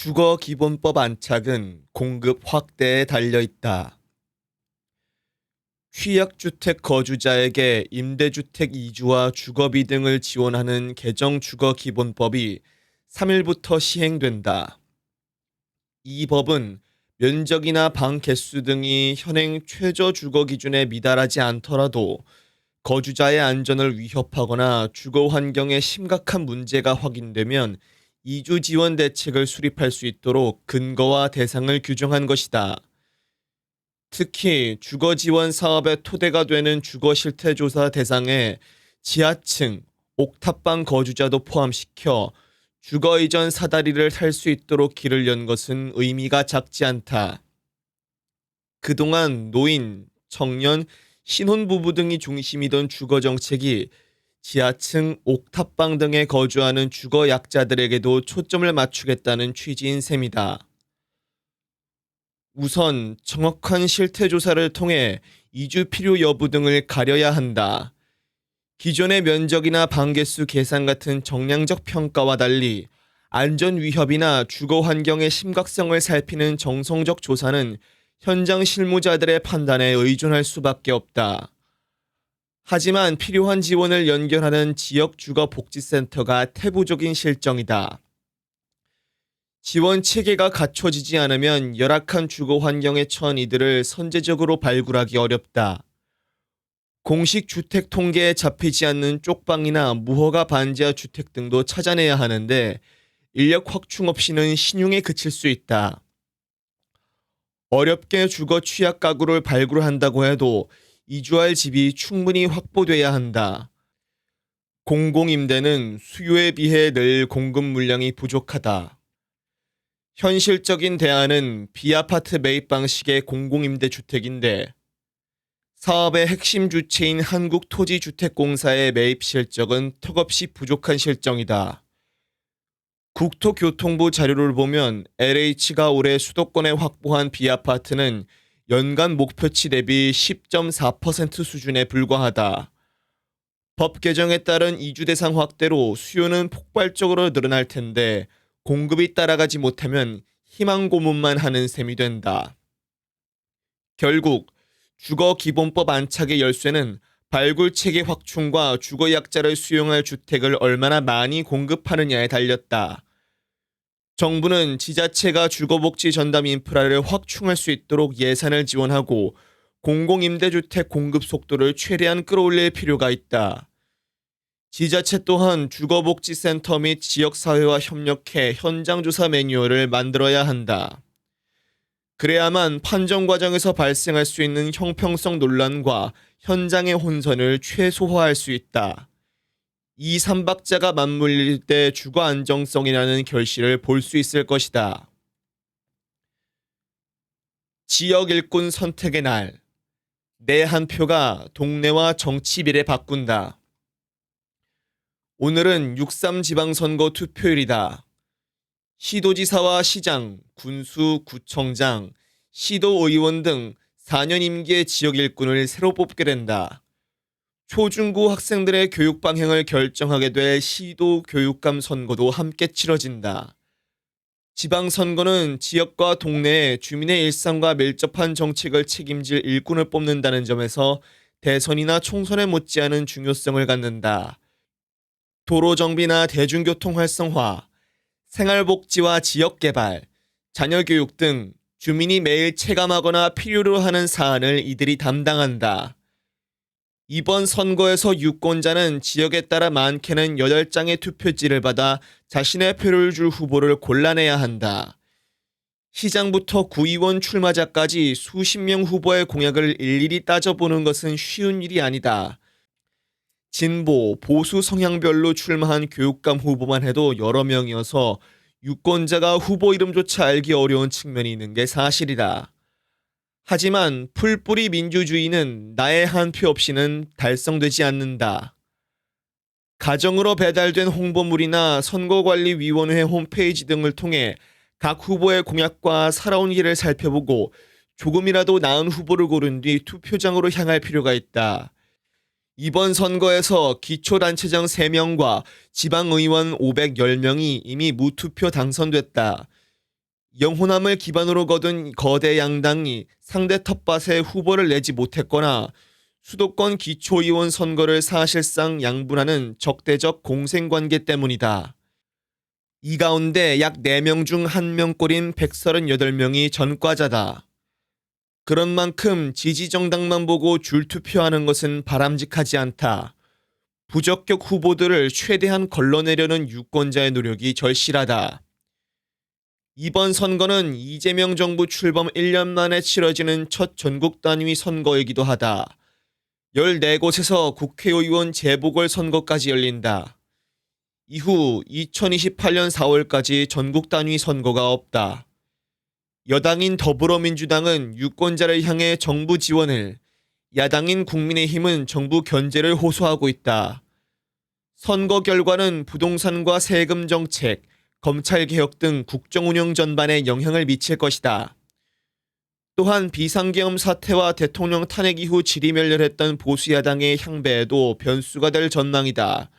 주거기본법 안착은 공급 확대에 달려있다. 취약주택 거주자에게 임대주택 이주와 주거비 등을 지원하는 개정주거기본법이 3일부터 시행된다. 이 법은 면적이나 방 개수 등이 현행 최저 주거 기준에 미달하지 않더라도 거주자의 안전을 위협하거나 주거 환경에 심각한 문제가 확인되면 이주 지원 대책을 수립할 수 있도록 근거와 대상을 규정한 것이다. 특히 주거 지원 사업의 토대가 되는 주거 실태 조사 대상에 지하층, 옥탑방 거주자도 포함시켜 주거 이전 사다리를 탈 수 있도록 길을 연 것은 의미가 작지 않다. 그동안 노인, 청년, 신혼부부 등이 중심이던 주거 정책이 지하층, 옥탑방 등에 거주하는 주거 약자들에게도 초점을 맞추겠다는 취지인 셈이다. 우선 정확한 실태 조사를 통해 이주 필요 여부 등을 가려야 한다. 기존의 면적이나 방 개수 계산 같은 정량적 평가와 달리 안전 위협이나 주거 환경의 심각성을 살피는 정성적 조사는 현장 실무자들의 판단에 의존할 수밖에 없다. 하지만 필요한 지원을 연결하는 지역주거복지센터가 태부적인 실정이다. 지원 체계가 갖춰지지 않으면 열악한 주거 환경에 처한 이들을 선제적으로 발굴하기 어렵다. 공식 주택 통계에 잡히지 않는 쪽방이나 무허가 반지하 주택 등도 찾아내야 하는데 인력 확충 없이는 신용에 그칠 수 있다. 어렵게 주거 취약 가구를 발굴한다고 해도 이주할 집이 충분히 확보돼야 한다. 공공임대는 수요에 비해 늘 공급 물량이 부족하다. 현실적인 대안은 비아파트 매입 방식의 공공임대주택인데 사업의 핵심 주체인 한국토지주택공사의 매입 실적은 턱없이 부족한 실정이다. 국토교통부 자료를 보면 LH가 올해 수도권에 확보한 비아파트는 연간 목표치 대비 10.4% 수준에 불과하다. 법 개정에 따른 이주 대상 확대로 수요는 폭발적으로 늘어날 텐데 공급이 따라가지 못하면 희망 고문만 하는 셈이 된다. 결국 주거기본법 안착의 열쇠는 발굴 체계 확충과 주거 약자를 수용할 주택을 얼마나 많이 공급하느냐에 달렸다. 정부는 지자체가 주거복지 전담 인프라를 확충할 수 있도록 예산을 지원하고 공공임대주택 공급 속도를 최대한 끌어올릴 필요가 있다. 지자체 또한 주거복지센터 및 지역사회와 협력해 현장조사 매뉴얼을 만들어야 한다. 그래야만 판정 과정에서 발생할 수 있는 형평성 논란과 현장의 혼선을 최소화할 수 있다. 이 삼박자가 맞물릴 때 주거 안정성이라는 결실을 볼 수 있을 것이다. 지역 일꾼 선택의 날. 내 한 표가 동네와 정치비례 바꾼다. 오늘은 6.3 지방선거 투표일이다. 시도지사와 시장, 군수, 구청장, 시도의원 등 4년 임기의 지역 일꾼을 새로 뽑게 된다. 초중고 학생들의 교육 방향을 결정하게 될 시도 교육감 선거도 함께 치러진다. 지방선거는 지역과 동네의 주민의 일상과 밀접한 정책을 책임질 일꾼을 뽑는다는 점에서 대선이나 총선에 못지않은 중요성을 갖는다. 도로 정비나 대중교통 활성화, 생활복지와 지역개발, 자녀교육 등 주민이 매일 체감하거나 필요로 하는 사안을 이들이 담당한다. 이번 선거에서 유권자는 지역에 따라 많게는 8장의 투표지를 받아 자신의 표를 줄 후보를 골라내야 한다. 시장부터 구의원 출마자까지 수십 명 후보의 공약을 일일이 따져보는 것은 쉬운 일이 아니다. 진보, 보수 성향별로 출마한 교육감 후보만 해도 여러 명이어서 유권자가 후보 이름조차 알기 어려운 측면이 있는 게 사실이다. 하지만 풀뿌리 민주주의는 나의 한 표 없이는 달성되지 않는다. 가정으로 배달된 홍보물이나 선거관리위원회 홈페이지 등을 통해 각 후보의 공약과 살아온 길을 살펴보고 조금이라도 나은 후보를 고른 뒤 투표장으로 향할 필요가 있다. 이번 선거에서 기초단체장 3명과 지방의원 510명이 이미 무투표 당선됐다. 영호남을 기반으로 거둔 거대 양당이 상대 텃밭에 후보를 내지 못했거나 수도권 기초의원 선거를 사실상 양분하는 적대적 공생관계 때문이다. 이 가운데 약 4명 중 1명꼴인 138명이 전과자다. 그런 만큼 지지정당만 보고 줄투표하는 것은 바람직하지 않다. 부적격 후보들을 최대한 걸러내려는 유권자의 노력이 절실하다. 이번 선거는 이재명 정부 출범 1년 만에 치러지는 첫 전국 단위 선거이기도 하다. 14곳에서 국회의원 재보궐선거까지 열린다. 이후 2028년 4월까지 전국 단위 선거가 없다. 여당인 더불어민주당은 유권자를 향해 정부 지원을, 야당인 국민의힘은 정부 견제를 호소하고 있다. 선거 결과는 부동산과 세금 정책, 검찰개혁 등 국정운영 전반에 영향을 미칠 것이다. 또한 비상계엄 사태와 대통령 탄핵 이후 지리멸렬했던 보수야당의 향배에도 변수가 될 전망이다.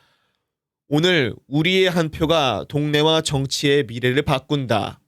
오늘 우리의 한 표가 동네와 정치의 미래를 바꾼다.